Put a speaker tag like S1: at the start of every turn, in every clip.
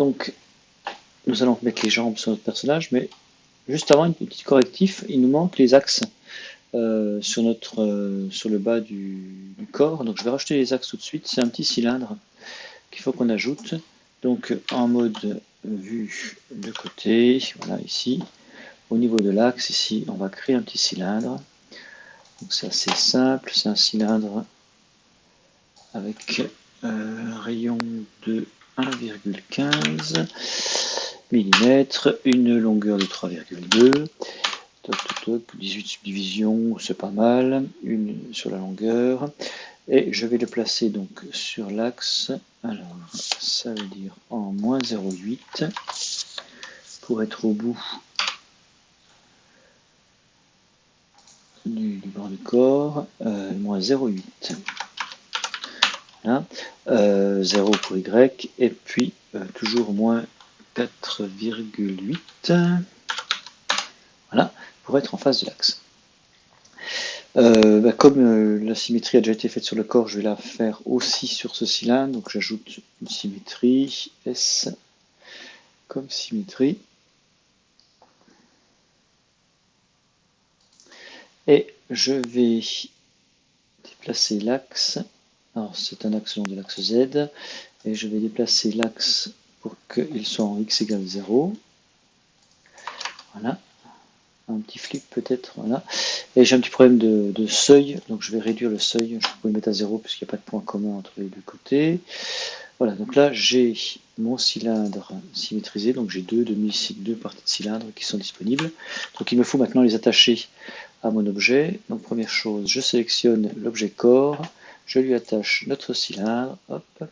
S1: Donc, nous allons mettre les jambes sur notre personnage, mais juste avant, un petit correctif, il nous manque les axes sur le bas du corps. Donc, je vais rajouter les axes tout de suite. C'est un petit cylindre qu'il faut qu'on ajoute. Donc, en mode vue de côté, voilà, ici. Au niveau de l'axe, ici, on va créer un petit cylindre. Donc, c'est assez simple. C'est un cylindre avec un rayon de 1,15 mm, une longueur de 3,2. 18 subdivisions, c'est pas mal, une sur la longueur. Et je vais le placer donc sur l'axe. Alors, ça veut dire en moins 0,8 pour être au bout du bord du corps. Moins 0,8. Voilà. 0 pour Y. Et puis, toujours moins 4,8. Voilà, pour être en face de l'axe. Comme la symétrie a déjà été faite sur le corps, je vais la faire aussi sur ce cylindre. Donc j'ajoute une symétrie, S comme symétrie. Et je vais déplacer l'axe. Alors c'est un axe long de l'axe Z. Et je vais déplacer l'axe pour qu'il soit en X égale 0. Voilà. Un petit flip peut-être, voilà. Et j'ai un petit problème de seuil, donc je vais réduire le seuil. Je peux le mettre à 0 puisqu'il n'y a pas de point commun entre les deux côtés. Voilà, donc là j'ai mon cylindre symétrisé, donc j'ai deux parties de cylindre qui sont disponibles. Donc il me faut maintenant les attacher à mon objet. Donc première chose, je sélectionne l'objet corps, je lui attache notre cylindre, hop,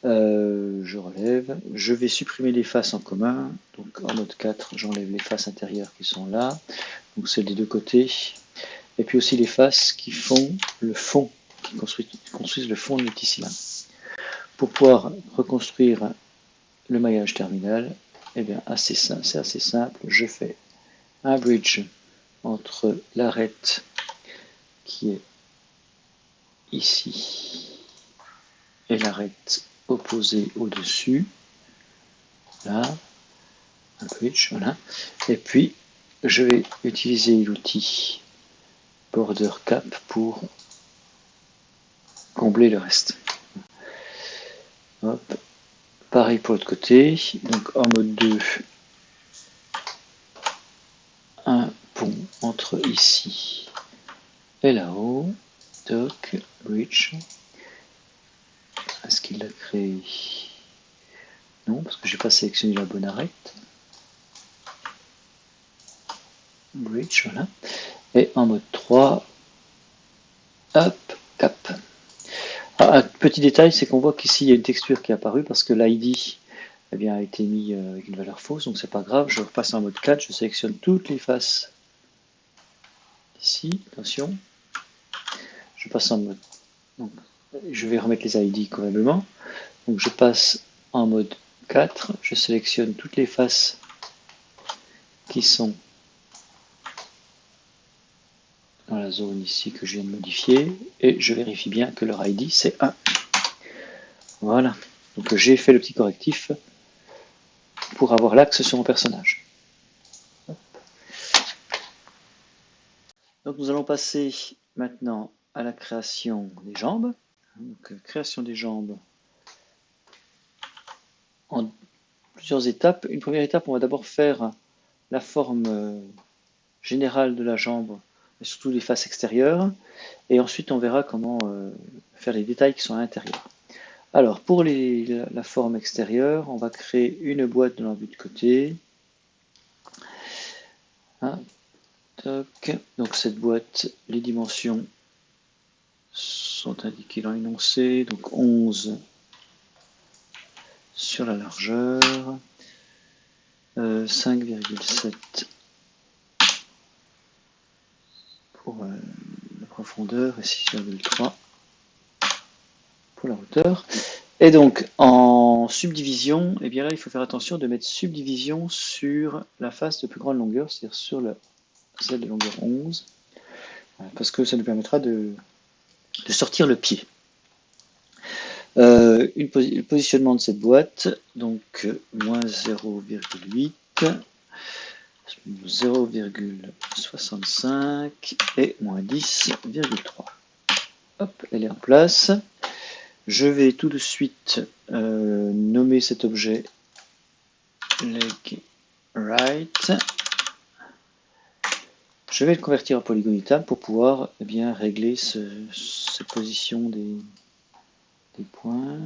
S1: je relève, je vais supprimer les faces en commun, donc en mode 4, j'enlève les faces intérieures qui sont là, donc celles des deux côtés, et puis aussi les faces qui font le fond, qui construisent le fond du petit cylindre. Pour pouvoir reconstruire le maillage terminal, eh bien c'est assez simple, je fais un bridge entre l'arête qui est ici et l'arête opposée au-dessus, là, un bridge, voilà, et puis je vais utiliser l'outil border cap pour combler le reste. Hop. Pareil pour l'autre côté, donc en mode 2, un pont entre ici et là-haut, dock, bridge. Est-ce qu'il l'a créé? Non, parce que j'ai pas sélectionné la bonne arête. Bridge, voilà. Et en mode 3, hop, cap. Un petit détail, c'est qu'on voit qu'ici il y a une texture qui est apparue parce que l'ID a été mis avec une valeur fausse, donc c'est pas grave. Je repasse en mode 4, je sélectionne toutes les faces ici, attention. Je passe en mode. Donc, je vais remettre les ID convenablement. Donc je passe en mode 4, je sélectionne toutes les faces qui sont dans la zone ici que je viens de modifier et je vérifie bien que leur ID c'est 1. Voilà, donc j'ai fait le petit correctif pour avoir l'axe sur mon personnage. Donc nous allons passer maintenant à la création des jambes. Donc création des jambes en plusieurs étapes. Une première étape, on va d'abord faire la forme générale de la jambe, et surtout les faces extérieures. Et ensuite, on verra comment faire les détails qui sont à l'intérieur. Alors, pour la forme extérieure, on va créer une boîte de l'embut de côté. Hein, toc. Donc, cette boîte, les dimensions sont indiquées dans l'énoncé. Donc, 11 sur la largeur, 5,7 pour la profondeur et 6,3 pour la hauteur. Et donc, en subdivision, eh bien là, il faut faire attention de mettre subdivision sur la face de plus grande longueur, c'est-à-dire sur celle de longueur 11, parce que ça nous permettra de sortir le pied. Le positionnement de cette boîte, donc moins 0,8, 0,65 et moins 10,3. Hop, elle est en place. Je vais tout de suite nommer cet objet leg right. Je vais le convertir en polygonitable pour pouvoir bien régler cette position des points.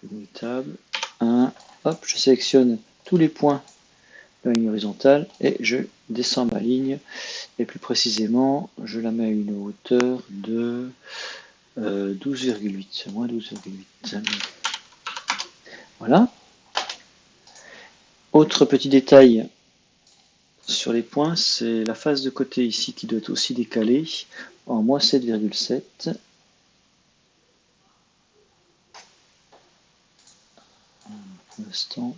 S1: Polygonitable 1. Hop, je sélectionne tous les points de la ligne horizontale et je descends ma ligne. Et plus précisément, je la mets à une hauteur de 12,8, moins 12,8. Voilà. Autre petit détail sur les points, c'est la face de côté ici qui doit être aussi décalée en moins 7,7. Pour l'instant.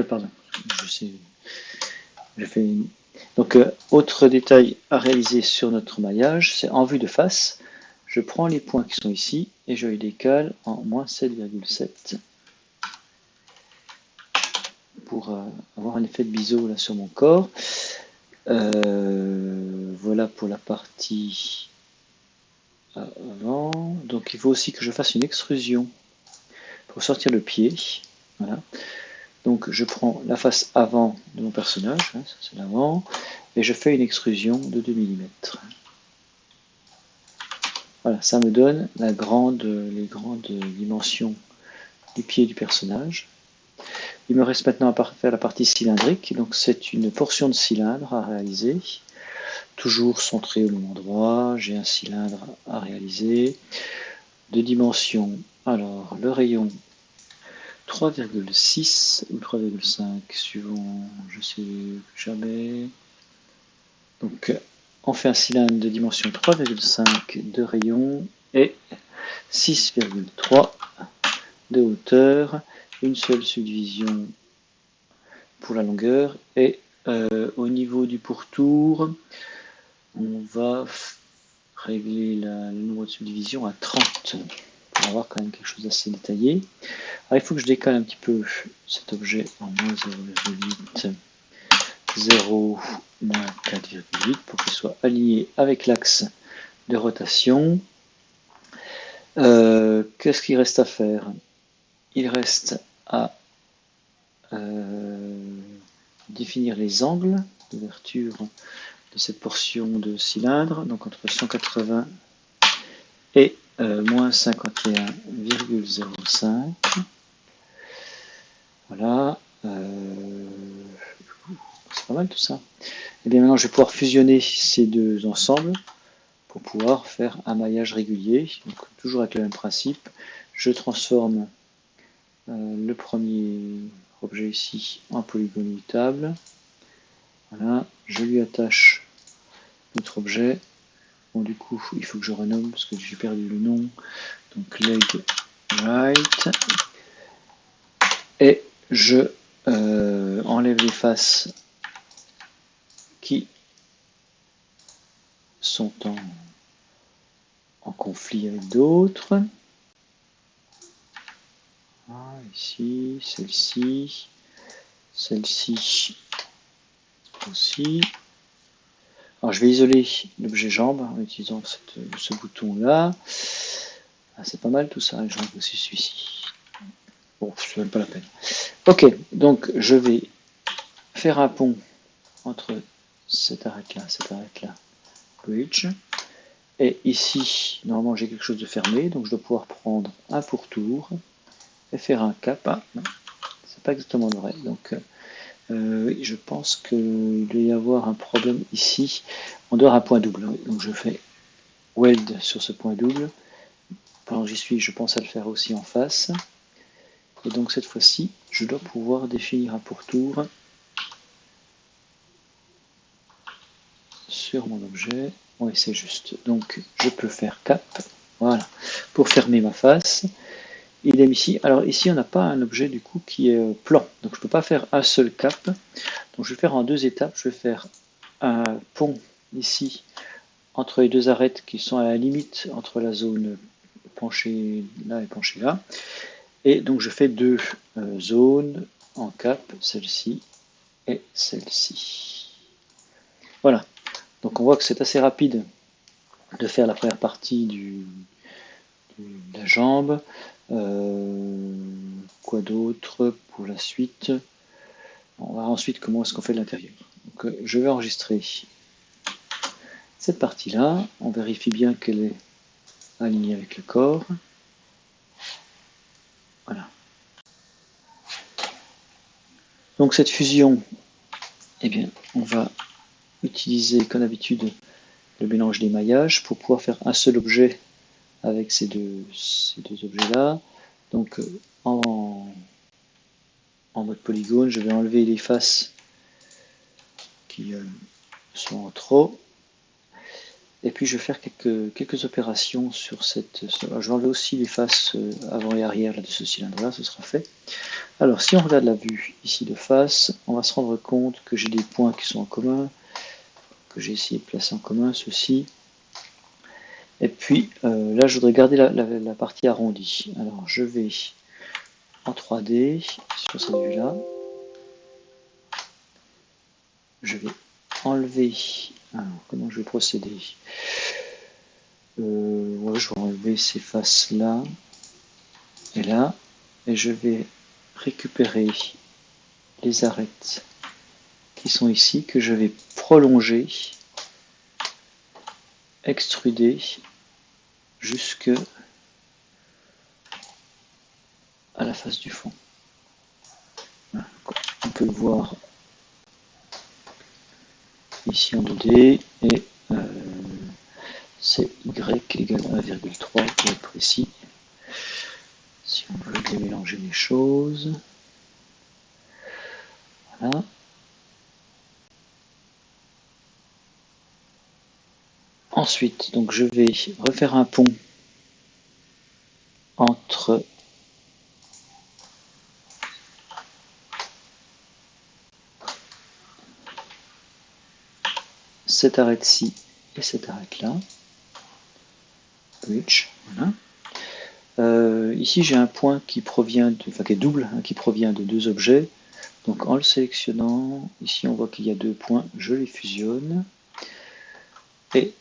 S1: Pardon, je fais une... Donc, autre détail à réaliser sur notre maillage, c'est en vue de face, je prends les points qui sont ici et je les décale en moins 7,7 pour avoir un effet de biseau là sur mon corps. Voilà pour la partie avant. Donc, il faut aussi que je fasse une extrusion pour sortir le pied. Voilà. Donc je prends la face avant de mon personnage, hein, ça c'est l'avant, et je fais une extrusion de 2 mm. Voilà, ça me donne les grandes dimensions du pied du personnage. Il me reste maintenant à faire la partie cylindrique, donc c'est une portion de cylindre à réaliser, toujours centré au même endroit, j'ai un cylindre à réaliser, de dimensions, alors le rayon 3,6 ou 3,5 suivant, je sais jamais. Donc on fait un cylindre de dimension 3,5 de rayon et 6,3 de hauteur, une seule subdivision pour la longueur et au niveau du pourtour, on va régler le nombre de subdivisions à 30 pour avoir quand même quelque chose d'assez détaillé. Alors, il faut que je décale un petit peu cet objet en moins 0,8, 0, moins 4,8 pour qu'il soit aligné avec l'axe de rotation. Qu'est-ce qu'il reste à faire? Il reste à définir les angles d'ouverture de cette portion de cylindre, donc entre 180 et moins 51,05. Voilà. C'est pas mal tout ça. Et bien maintenant, je vais pouvoir fusionner ces deux ensembles pour pouvoir faire un maillage régulier. Donc, toujours avec le même principe, je transforme le premier objet ici en polygonitable. Voilà, je lui attache notre objet. Bon, du coup, il faut que je renomme parce que j'ai perdu le nom. Donc, leg right. Et je enlève les faces qui sont en conflit avec d'autres. Ah, ici, celle-ci, celle-ci aussi. Alors je vais isoler l'objet jambe en utilisant ce bouton-là. Ah, c'est pas mal tout ça, et je range aussi celui-ci. Bon, c'est même pas la peine. Ok, donc je vais faire un pont entre cette arête-là, bridge. Et ici, normalement j'ai quelque chose de fermé, donc je dois pouvoir prendre un pourtour et faire un cap. Ah, non, c'est pas exactement vrai. Donc oui, je pense qu'il doit y avoir un problème ici. On doit avoir un point double. Donc je fais weld sur ce point double. Pendant que j'y suis, je pense à le faire aussi en face. Et donc cette fois-ci, je dois pouvoir définir un pourtour sur mon objet. Oui, c'est juste. Donc je peux faire cap. Voilà. Pour fermer ma face. idem ici. Alors ici, on n'a pas un objet du coup qui est plan. Donc je ne peux pas faire un seul cap. Donc je vais faire en deux étapes. Je vais faire un pont ici entre les deux arêtes qui sont à la limite entre la zone penchée là et penchée là. Et donc je fais deux zones en cap, celle-ci et celle-ci. Voilà. Donc on voit que c'est assez rapide de faire la première partie de la jambe. Quoi d'autre pour la suite? On va voir ensuite comment est-ce qu'on fait de l'intérieur. Donc je vais enregistrer cette partie-là. On vérifie bien qu'elle est alignée avec le corps. Voilà. Donc cette fusion, eh bien, on va utiliser comme d'habitude le mélange d'émaillage pour pouvoir faire un seul objet avec ces deux objets-là. Donc en mode polygone, je vais enlever les faces qui sont en trop. Et puis je vais faire quelques opérations sur cette... Je vais enlever aussi les faces avant et arrière là, de ce cylindre-là, ce sera fait. Alors si on regarde la vue ici de face, on va se rendre compte que j'ai des points qui sont en commun, que j'ai essayé de placer en commun, ceci. Et puis là, je voudrais garder la partie arrondie. Alors je vais en 3D sur cette vue-là. Je vais enlever... Alors, comment je vais procéder? Ouais, je vais enlever ces faces-là et là. Et je vais récupérer les arêtes qui sont ici, que je vais prolonger, extruder jusque à la face du fond. Voilà. On peut le voir ici en 2D et c'est y égale 1,3 pour être précis. Si on veut démélanger les choses, voilà. Ensuite, donc je vais refaire un pont entre cette arête-ci et cette arête-là. Bridge, voilà. Ici j'ai un point qui provient qui est double, hein, qui provient de deux objets. Donc en le sélectionnant, ici on voit qu'il y a deux points, je les fusionne. Et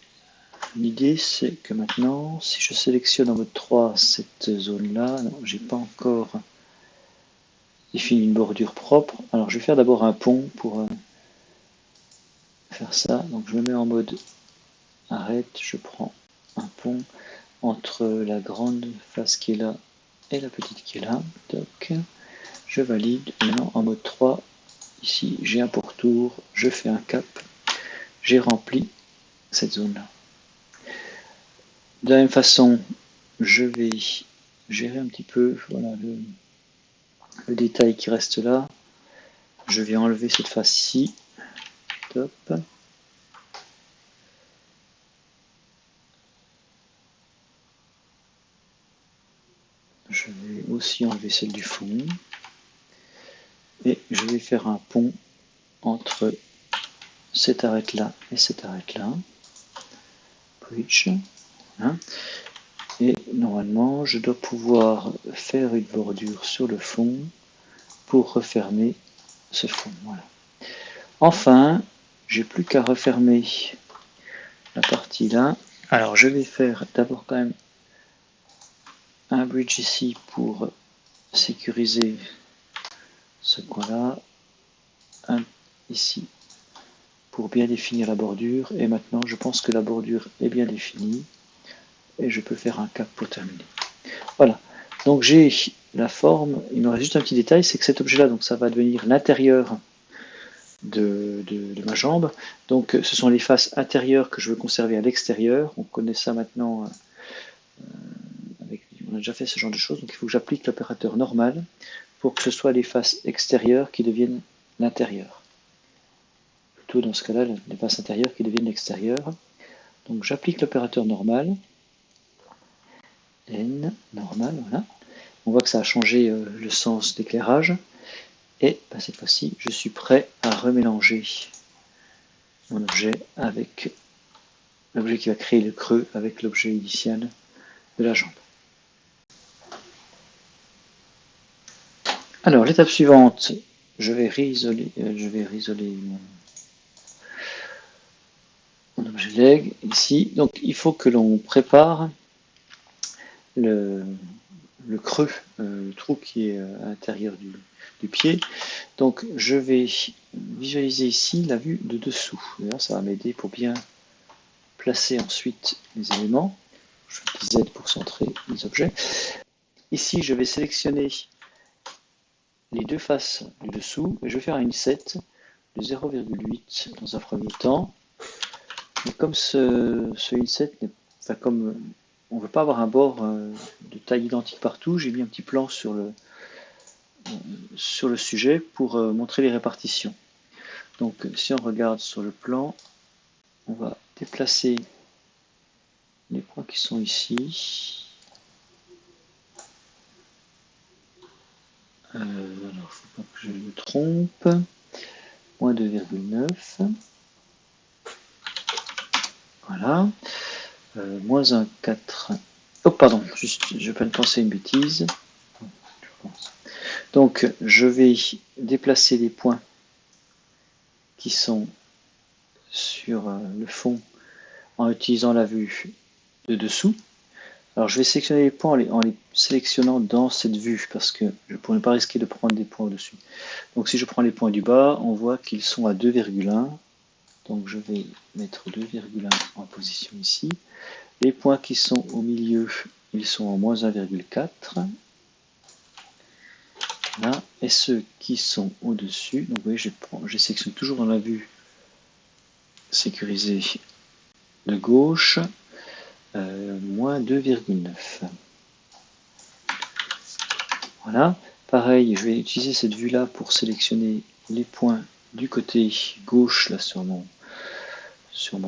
S1: l'idée c'est que maintenant, si je sélectionne en mode 3 cette zone-là, j'ai pas encore défini une bordure propre. Alors je vais faire d'abord un pont pour faire ça. Donc je me mets en mode arrête, je prends un pont entre la grande face qui est là et la petite qui est là. Toc. Je valide. Maintenant en mode 3, ici j'ai un pourtour, je fais un cap, j'ai rempli cette zone-là. De la même façon, je vais gérer un petit peu voilà, le détail qui reste là. Je vais enlever cette face-ci. Top. Je vais aussi enlever celle du fond. Et je vais faire un pont entre cette arête-là et cette arête-là. Bridge. Hein. Et normalement, je dois pouvoir faire une bordure sur le fond pour refermer ce fond. Voilà. Enfin, j'ai plus qu'à refermer la partie là. Alors je vais faire d'abord quand même un bridge ici pour sécuriser ce coin-là. Un ici pour bien définir la bordure. Et maintenant, je pense que la bordure est bien définie. Et je peux faire un cap pour terminer. Voilà. Donc j'ai la forme. Il me reste juste un petit détail, c'est que cet objet-là, donc ça va devenir l'intérieur de ma jambe. Donc ce sont les faces intérieures que je veux conserver à l'extérieur. On connaît ça maintenant. On a déjà fait ce genre de choses. Donc il faut que j'applique l'opérateur normal pour que ce soit les faces extérieures qui deviennent l'intérieur. Plutôt dans ce cas-là, les faces intérieures qui deviennent l'extérieur. Donc j'applique l'opérateur normal. N, normal, voilà. On voit que ça a changé le sens d'éclairage. Et cette fois-ci, je suis prêt à remélanger mon objet avec l'objet qui va créer le creux avec l'objet initial de la jambe. Alors, l'étape suivante, je vais réisoler mon objet leg ici. Donc, il faut que l'on prépare le creux, le trou qui est à l'intérieur du pied. Donc, je vais visualiser ici la vue de dessous. D'ailleurs, ça va m'aider pour bien placer ensuite les éléments. Je fais un petit Z pour centrer les objets. Ici, je vais sélectionner les deux faces du dessous et je vais faire un inset de 0,8 dans un premier temps. Mais comme ce inset n'est pas comme on ne veut pas avoir un bord de taille identique partout, j'ai mis un petit plan sur le sujet pour montrer les répartitions. Donc si on regarde sur le plan, on va déplacer les points qui sont ici. Alors, il ne faut pas que je me trompe. Moins 2,9. Voilà. Moins 1,4. Oh, pardon, juste, je peux penser une bêtise. Donc, je vais déplacer les points qui sont sur le fond en utilisant la vue de dessous. Alors, je vais sélectionner les points en les sélectionnant dans cette vue parce que je pourrais pas risquer de prendre des points au-dessus. Donc, si je prends les points du bas, on voit qu'ils sont à 2,1. Donc, je vais mettre 2,1 en position ici. Les points qui sont au milieu, ils sont en moins 1,4. Voilà. Et ceux qui sont au-dessus, donc vous voyez, je sélectionne toujours dans la vue sécurisée de gauche, moins 2,9. Voilà. Pareil, je vais utiliser cette vue-là pour sélectionner les points du côté gauche, là sur mon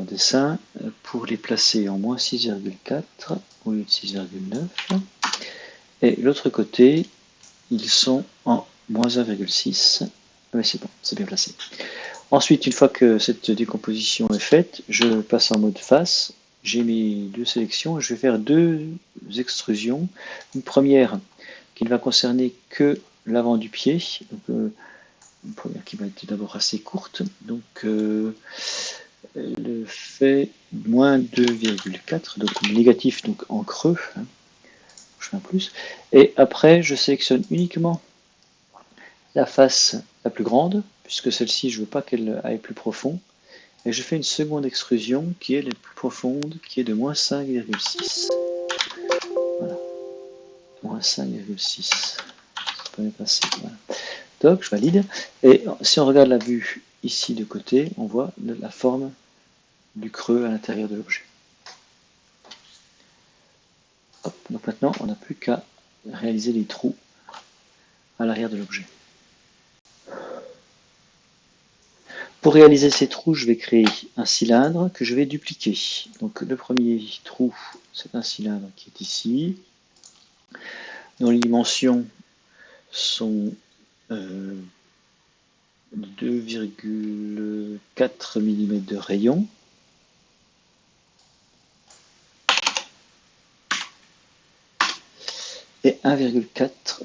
S1: dessin, pour les placer en moins 6,4 au lieu de 6,9. Et l'autre côté, ils sont en moins 1,6. Oui, c'est bon, c'est bien placé. Ensuite, une fois que cette décomposition est faite, je passe en mode face. J'ai mes deux sélections. Je vais faire deux extrusions. Une première qui ne va concerner que l'avant du pied. Donc, une première qui va être d'abord assez courte. Donc, elle fait moins 2,4. Donc, négatif donc en creux. Hein. Je fais un plus. Et après, je sélectionne uniquement la face la plus grande, puisque celle-ci, je ne veux pas qu'elle aille plus profond. Et je fais une seconde extrusion qui est la plus profonde, qui est de moins 5,6. Voilà. Moins 5,6. Ça peut bien passer. Voilà. Donc, je valide. Et si on regarde la vue ici de côté, on voit la forme du creux à l'intérieur de l'objet. Donc maintenant, on n'a plus qu'à réaliser les trous à l'arrière de l'objet. Pour réaliser ces trous, je vais créer un cylindre que je vais dupliquer. Donc le premier trou, c'est un cylindre qui est ici, dont les dimensions sont 2,4 mm de rayon. Et 1,4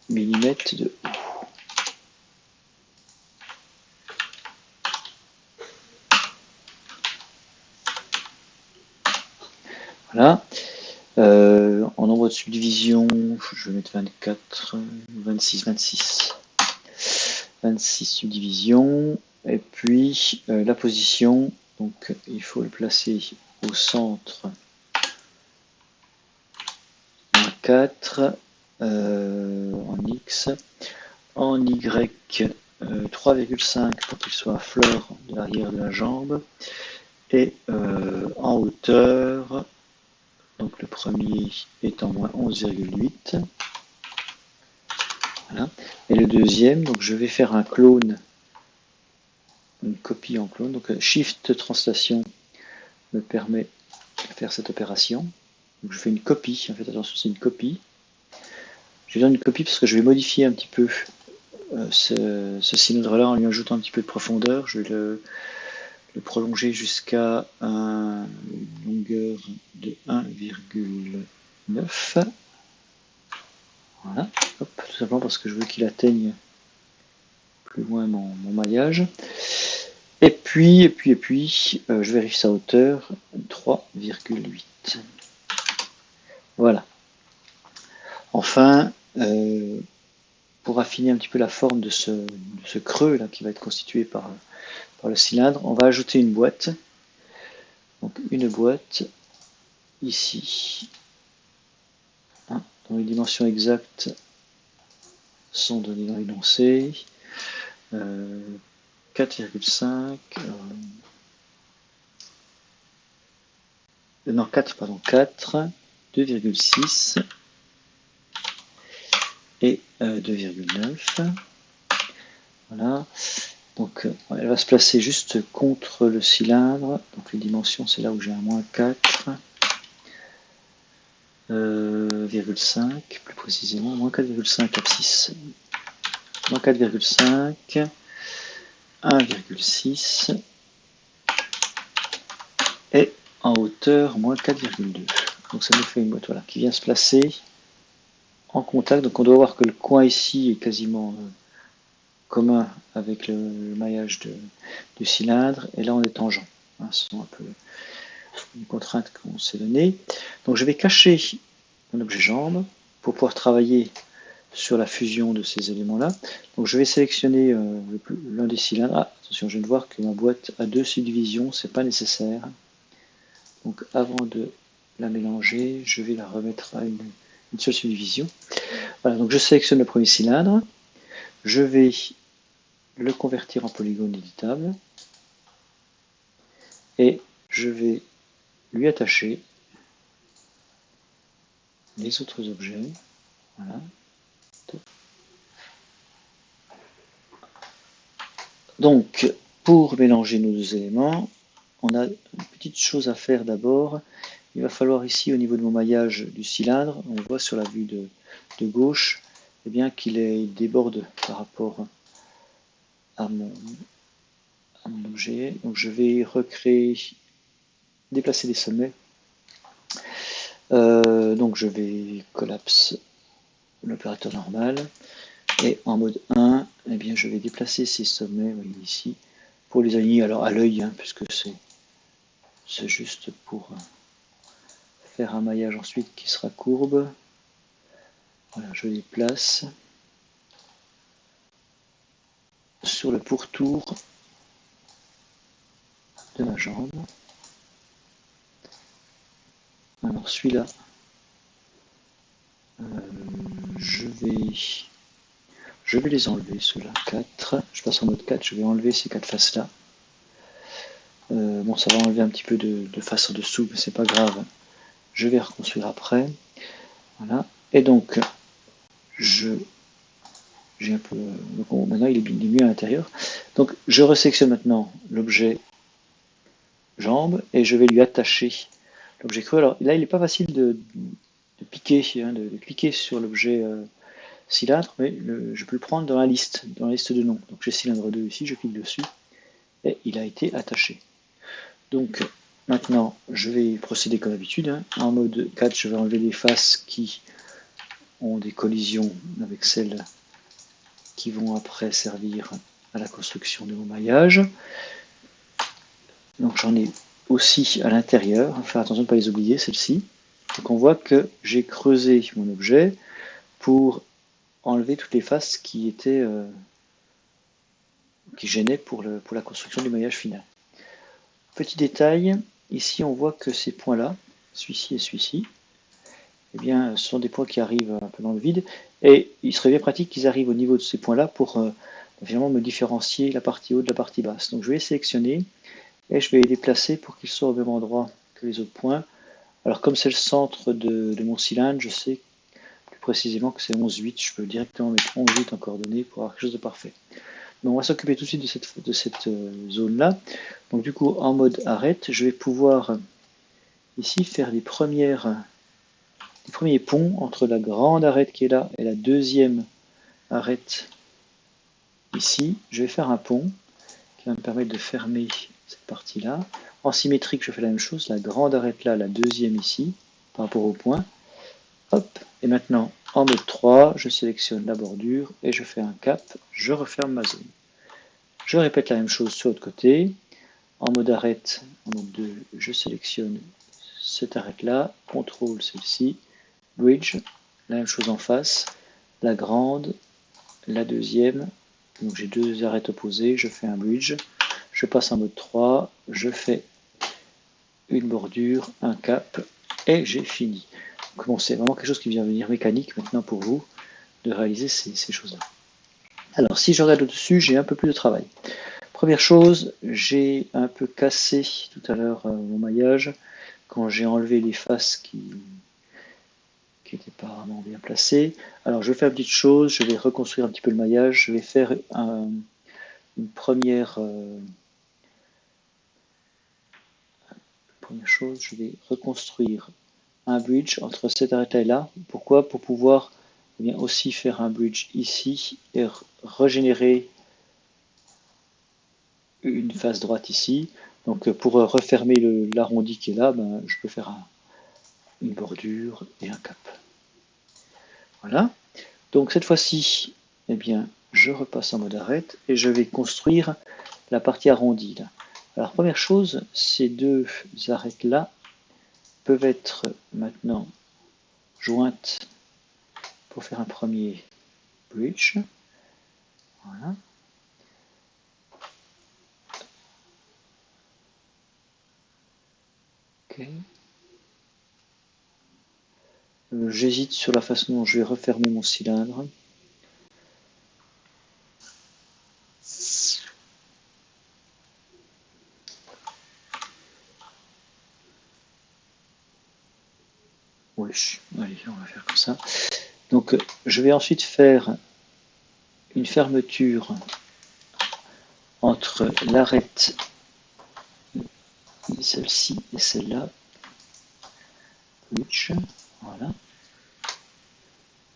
S1: mm de haut. Voilà. En nombre de subdivisions, je vais mettre 24, 26, 26. 26 subdivisions. Et puis la position, donc il faut le placer au centre en 4, en X, en Y 3,5 pour qu'il soit à fleur de l'arrière de la jambe, et en hauteur, donc le premier est en moins 11,8. Voilà. Et le deuxième, donc je vais faire un clone, une copie en clone, donc Shift Translation me permet de faire cette opération. Donc je fais une copie, en fait attention c'est une copie. Je vais faire une copie parce que je vais modifier un petit peu ce cylindre-là en lui ajoutant un petit peu de profondeur. Je vais le prolonger jusqu'à une longueur de 1,9. Voilà, hop, tout simplement parce que je veux qu'il atteigne plus loin mon maillage. Et puis, je vérifie sa hauteur, 3,8. Voilà. Enfin, pour affiner un petit peu la forme de ce creux là qui va être constitué par le cylindre, on va ajouter une boîte. Donc une boîte ici, hein, dont les dimensions exactes sont données dans l'énoncé. 4,5. Non, 4, pardon, 4, 2,6 et 2,9. Voilà. Donc elle va se placer juste contre le cylindre. Donc les dimensions, c'est là où j'ai un moins 4. 0,5 plus précisément, moins 4,5 abscisse. Moins 4,5, 1,6 et en hauteur moins 4,2. Donc ça nous fait une boîte voilà, qui vient se placer en contact. Donc on doit voir que le coin ici est quasiment commun avec le maillage du cylindre et là on est tangent. Hein, ce sont un peu une contrainte qu'on s'est donnée. Donc je vais cacher mon objet jambe pour pouvoir travailler sur la fusion de ces éléments-là. Donc je vais sélectionner l'un des cylindres. Ah, attention, je viens de voir que ma boîte a 2 subdivisions, c'est pas nécessaire. Donc avant de la mélanger, je vais la remettre à une seule subdivision. Voilà, donc je sélectionne le premier cylindre. Je vais le convertir en polygone éditable. Et je vais lui attacher les autres objets. Voilà. Donc, pour mélanger nos deux éléments, on a une petite chose à faire d'abord. Il va falloir ici, au niveau de mon maillage du cylindre, on voit sur la vue de gauche, eh bien qu'il déborde par rapport à mon objet. Donc je vais recréer, déplacer les sommets. Donc je vais collapse l'opérateur normal. Et en mode 1, eh bien, je vais déplacer ces sommets, vous voyez ici, pour les aligner alors à l'œil, hein, puisque c'est juste pour faire un maillage ensuite qui sera courbe. Voilà, je les place sur le pourtour de ma jambe. Alors celui-là, je vais les enlever, ceux-là, 4. Je passe en mode 4, je vais enlever ces 4 faces-là. Bon, ça va enlever un petit peu de face en dessous, mais c'est pas grave. Je vais reconstruire après. Voilà. Et donc, j'ai un peu. Bon, maintenant, il est mieux à l'intérieur. Donc, je resectionne maintenant l'objet jambe et je vais lui attacher l'objet creux. Alors là, il n'est pas facile de piquer, hein, de cliquer sur l'objet cylindre, mais je peux le prendre dans la liste de noms. Donc j'ai cylindre 2 ici, je clique dessus et il a été attaché. Donc maintenant, je vais procéder comme d'habitude. Hein. En mode 4, je vais enlever les faces qui ont des collisions avec celles qui vont après servir à la construction de mon maillage. Donc j'en ai aussi à l'intérieur, faire attention de ne pas les oublier, celles-ci. Donc on voit que j'ai creusé mon objet pour enlever toutes les faces qui étaient qui gênaient pour la construction du maillage final. Petit détail, ici on voit que ces points-là, celui-ci et celui-ci, eh bien, ce sont des points qui arrivent un peu dans le vide, et il serait bien pratique qu'ils arrivent au niveau de ces points-là pour finalement me différencier la partie haute de la partie basse. Donc je vais les sélectionner et je vais les déplacer pour qu'ils soient au même endroit que les autres points. Alors comme c'est le centre de mon cylindre, je sais plus précisément que c'est 11,8. Je peux directement mettre 11,8 en coordonnées pour avoir quelque chose de parfait. Donc on va s'occuper tout de suite de cette zone-là. Donc du coup, en mode arrête, je vais pouvoir ici faire les premières des premiers ponts entre la grande arête qui est là et la deuxième arête ici. Je vais faire un pont qui va me permettre de fermer cette partie-là. En symétrique, je fais la même chose, la grande arête là, la deuxième ici, par rapport au point. Hop, et maintenant, en mode 3, je sélectionne la bordure et je fais un cap, je referme ma zone. Je répète la même chose sur l'autre côté. En mode arête, en mode 2, je sélectionne cette arête-là, contrôle celle-ci, bridge, la même chose en face, la grande, la deuxième, donc j'ai deux arêtes opposées, je fais un bridge, je passe en mode 3, je fais une bordure, un cap, et j'ai fini. Donc bon, c'est vraiment quelque chose qui vient venir mécanique maintenant pour vous, de réaliser ces choses-là. Alors si je regarde au-dessus, j'ai un peu plus de travail. Première chose, j'ai un peu cassé tout à l'heure mon maillage, quand j'ai enlevé les faces qui n'étaient pas vraiment bien placées. Alors je vais faire une petite chose, je vais reconstruire un petit peu le maillage, je vais faire une première chose, je vais reconstruire un bridge entre cette arête-là et là. Pourquoi? Pour pouvoir bien aussi faire un bridge ici et régénérer une face droite ici. Donc pour refermer l'arrondi qui est là, ben, je peux faire une bordure et un cap. Voilà. Donc cette fois-ci, eh bien, je repasse en mode arête et je vais construire la partie arrondie. Là. Alors première chose, ces deux arêtes-là peuvent être maintenant jointes pour faire un premier bridge. Voilà. Ok. J'hésite sur la façon dont je vais refermer mon cylindre. Oui, allez, on va faire comme ça. Donc je vais ensuite faire une fermeture entre l'arête, celle-ci et celle-là. Bridge, voilà,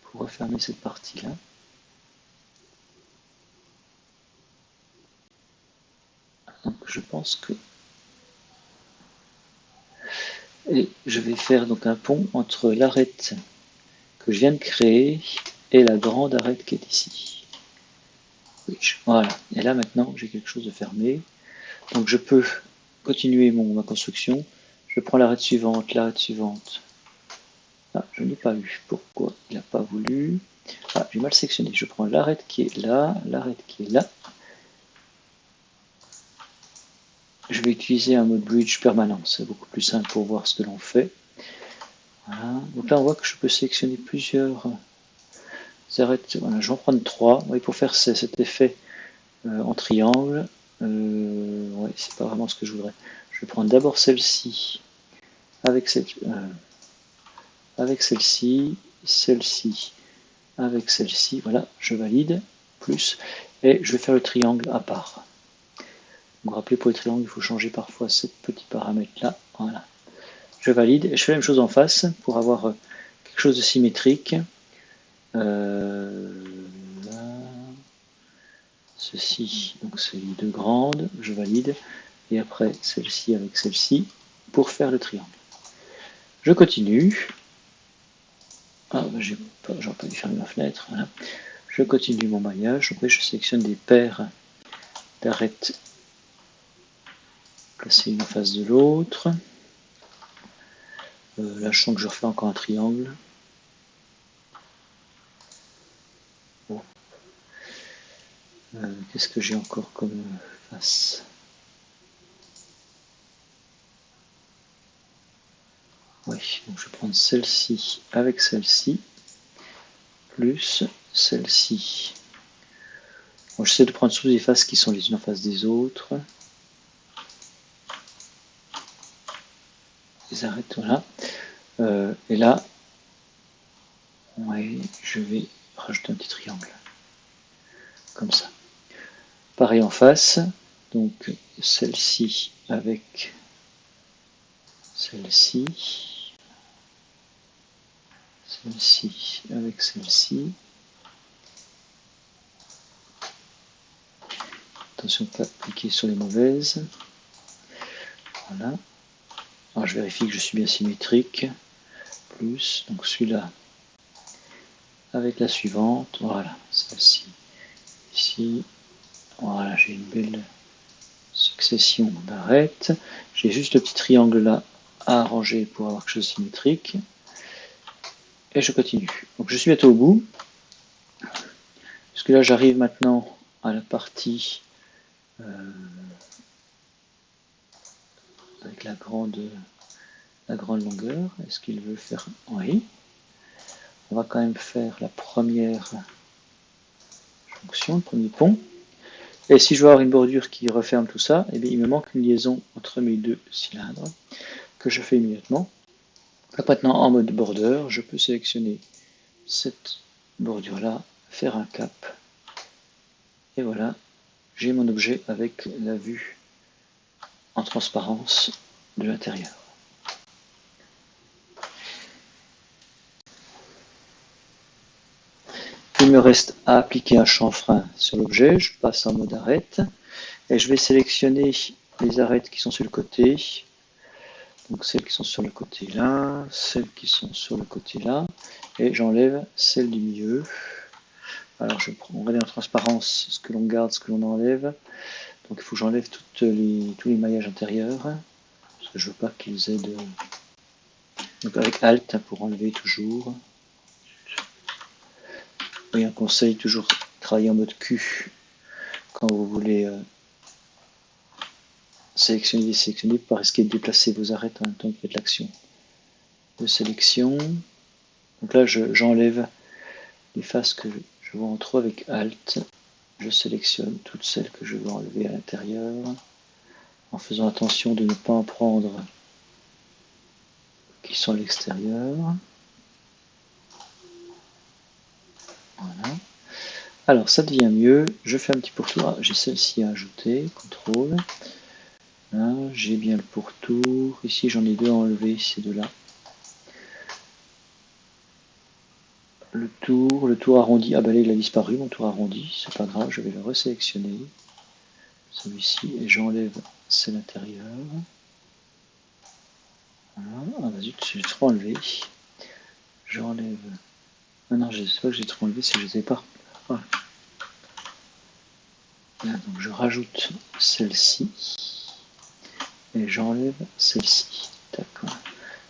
S1: pour refermer cette partie-là. Donc je pense que... Et je vais faire donc un pont entre l'arête que je viens de créer et la grande arête qui est ici. Voilà, et là maintenant j'ai quelque chose de fermé. Donc je peux continuer ma construction. Je prends l'arête suivante, l'arête suivante. Ah, je n'ai pas eu. Pourquoi il n'a pas voulu? Ah, j'ai mal sectionné. Je prends l'arête qui est là, l'arête qui est là. Je vais utiliser un mode bridge permanent. C'est beaucoup plus simple pour voir ce que l'on fait. Voilà. Donc là, on voit que je peux sélectionner plusieurs arêtes. Voilà, je vais en prendre 3. Oui, pour faire cet effet en triangle. Ouais, c'est pas vraiment ce que je voudrais. Je vais prendre d'abord celle-ci avec celle-ci, celle-ci avec celle-ci. Voilà, je valide. Plus. Et je vais faire le triangle à part. Vous vous rappelez, pour les triangles, il faut changer parfois ce petit paramètre-là. Voilà. Je valide. Et je fais la même chose en face pour avoir quelque chose de symétrique. Là. Ceci, donc c'est les deux grandes, je valide. Et après, celle-ci avec celle-ci pour faire le triangle. Je continue. Ah, ben j'aurais pas dû fermer ma fenêtre. Voilà. Je continue mon maillage. Après, je sélectionne des paires d'arêtes placées une en face de l'autre. Là, je sens que je refais encore un triangle. Bon. Qu'est-ce que j'ai encore comme face? Oui, donc je vais prendre celle-ci avec celle-ci, plus celle-ci. Bon, j'essaie de prendre surtout des faces qui sont les unes en face des autres. Les arêtes, voilà. Et là, ouais, je vais rajouter un petit triangle. Comme ça. Pareil en face. Donc celle-ci avec celle-ci. celle-ci avec celle-ci. Attention de ne pas cliquer sur les mauvaises. Voilà. Alors je vérifie que je suis bien symétrique. Plus, donc celui-là avec la suivante. Voilà, celle-ci. Ici. Voilà, j'ai une belle succession d'arêtes. J'ai juste le petit triangle là à arranger pour avoir quelque chose de symétrique. Et je continue. Donc je suis bientôt au bout. Parce que là j'arrive maintenant à la partie avec la grande longueur. Est-ce qu'il veut faire? Oui. On va quand même faire la première jonction, le premier pont. Et si je veux avoir une bordure qui referme tout ça, eh bien, il me manque une liaison entre mes deux cylindres que je fais immédiatement. Donc maintenant, en mode border, je peux sélectionner cette bordure-là, faire un cap. Et voilà, j'ai mon objet avec la vue en transparence de l'intérieur. Il me reste à appliquer un chanfrein sur l'objet. Je passe en mode arête et je vais sélectionner les arêtes qui sont sur le côté. Donc celles qui sont sur le côté là, celles qui sont sur le côté là, et j'enlève celle du milieu. Alors on regarde en transparence ce que l'on garde, ce que l'on enlève. Donc il faut que j'enlève tous les maillages intérieurs, parce que je veux pas qu'ils aient de... Donc avec Alt pour enlever toujours. Et un conseil, toujours travailler en mode Q quand vous voulez sélectionner pour pas risquer de déplacer vos arêtes en même temps que vous faites l'action de sélection. Donc là j'enlève les faces que je vois en trop avec Alt. Je sélectionne toutes celles que je veux enlever à l'intérieur en faisant attention de ne pas en prendre qui sont à l'extérieur. Voilà. Alors ça devient mieux. Je fais un petit pourtour. J'ai celle-ci à ajouter. CTRL. Là, j'ai bien le pourtour. Ici j'en ai deux à enlever, ces deux-là. Le tour arrondi. Ah ben là il a disparu, mon tour arrondi. C'est pas grave, je vais le resélectionner. Celui-ci, et j'enlève celle intérieure. Voilà. Ah bah zut, j'ai trop enlevé. J'enlève. Ah non, je sais pas que j'ai trop enlevé, c'est que je ne sais pas. Voilà. Là, donc je rajoute celle-ci et j'enlève celle-ci. D'accord.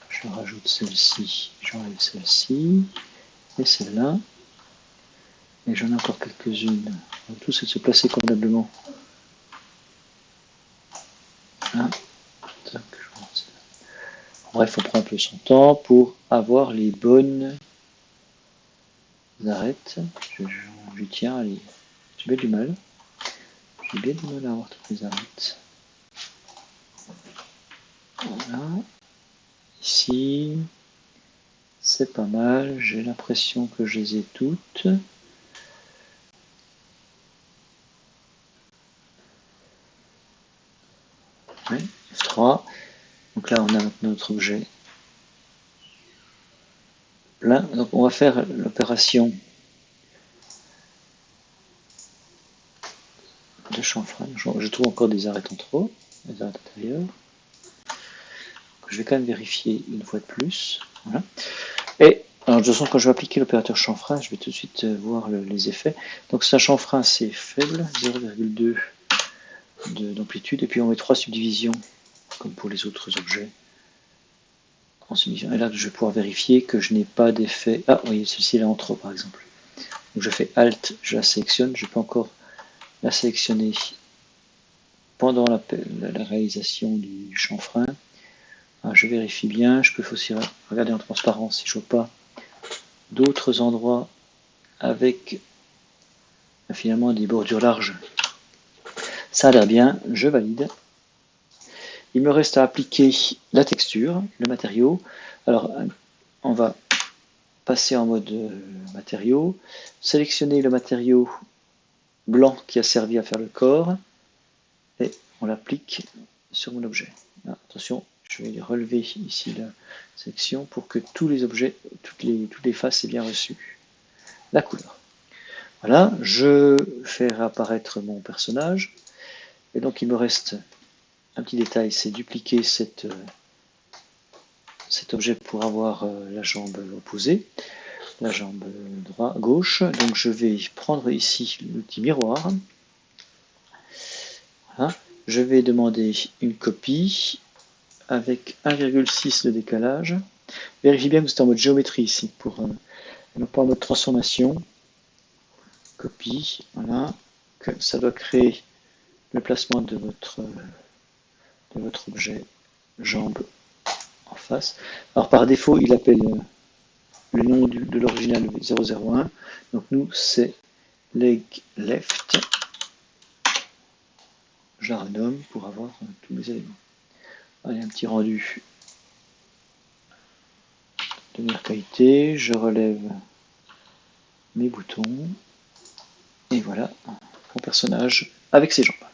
S1: Je rajoute celle-ci, j'enlève celle-ci et celle-là. Et j'en ai encore quelques-unes. Tout c'est de se placer convenablement. Là. Tac, bref, on prend un peu son temps pour avoir les bonnes arêtes. Je tiens, allez, j'ai bien du mal. J'ai bien du mal à avoir toutes les arêtes. Voilà. Ici, c'est pas mal. J'ai l'impression que je les ai toutes. Oui, F3. Donc là, on a maintenant notre objet plein. Donc on va faire l'opération de chanfrein. Je trouve encore des arêtes en trop, des arêtes intérieures. Je vais quand même vérifier une fois de plus. Voilà. Et alors, de toute façon, quand je vais appliquer l'opérateur chanfrein, je vais tout de suite voir les effets. Donc c'est un chanfrein, c'est faible, 0,2 d'amplitude, et puis on met 3 subdivisions, comme pour les autres objets. En subdivision. Et là, je vais pouvoir vérifier que je n'ai pas d'effet. Ah oui, celle-ci est en trop, par exemple. Donc je fais Alt, je la sélectionne, je peux encore la sélectionner pendant la réalisation du chanfrein. Alors, je vérifie bien, je peux aussi regarder en transparence si je ne vois pas d'autres endroits avec finalement des bordures larges. Ça a l'air bien, je valide. Il me reste à appliquer la texture, le matériau. Alors on va passer en mode matériau, sélectionner le matériau blanc qui a servi à faire le corps et on l'applique sur mon objet. Attention, je vais relever ici la section pour que tous les objets, toutes les faces aient bien reçu la couleur. Voilà, je fais réapparaître mon personnage. Et donc il me reste un petit détail, c'est dupliquer cet objet pour avoir la jambe opposée, la jambe gauche. Donc je vais prendre ici l'outil miroir. Voilà. Je vais demander une copie avec 1,6 de décalage. Vérifiez bien que vous êtes en mode géométrie ici, non pas en mode transformation. Copie, voilà. Que ça doit créer le placement de votre objet jambe en face. Alors par défaut, il appelle le nom de l'original 001. Donc nous, c'est leg left. Je la renomme pour avoir tous mes éléments. Allez, un petit rendu de meilleure qualité. Je relève mes boutons. Et voilà, mon personnage avec ses jambes.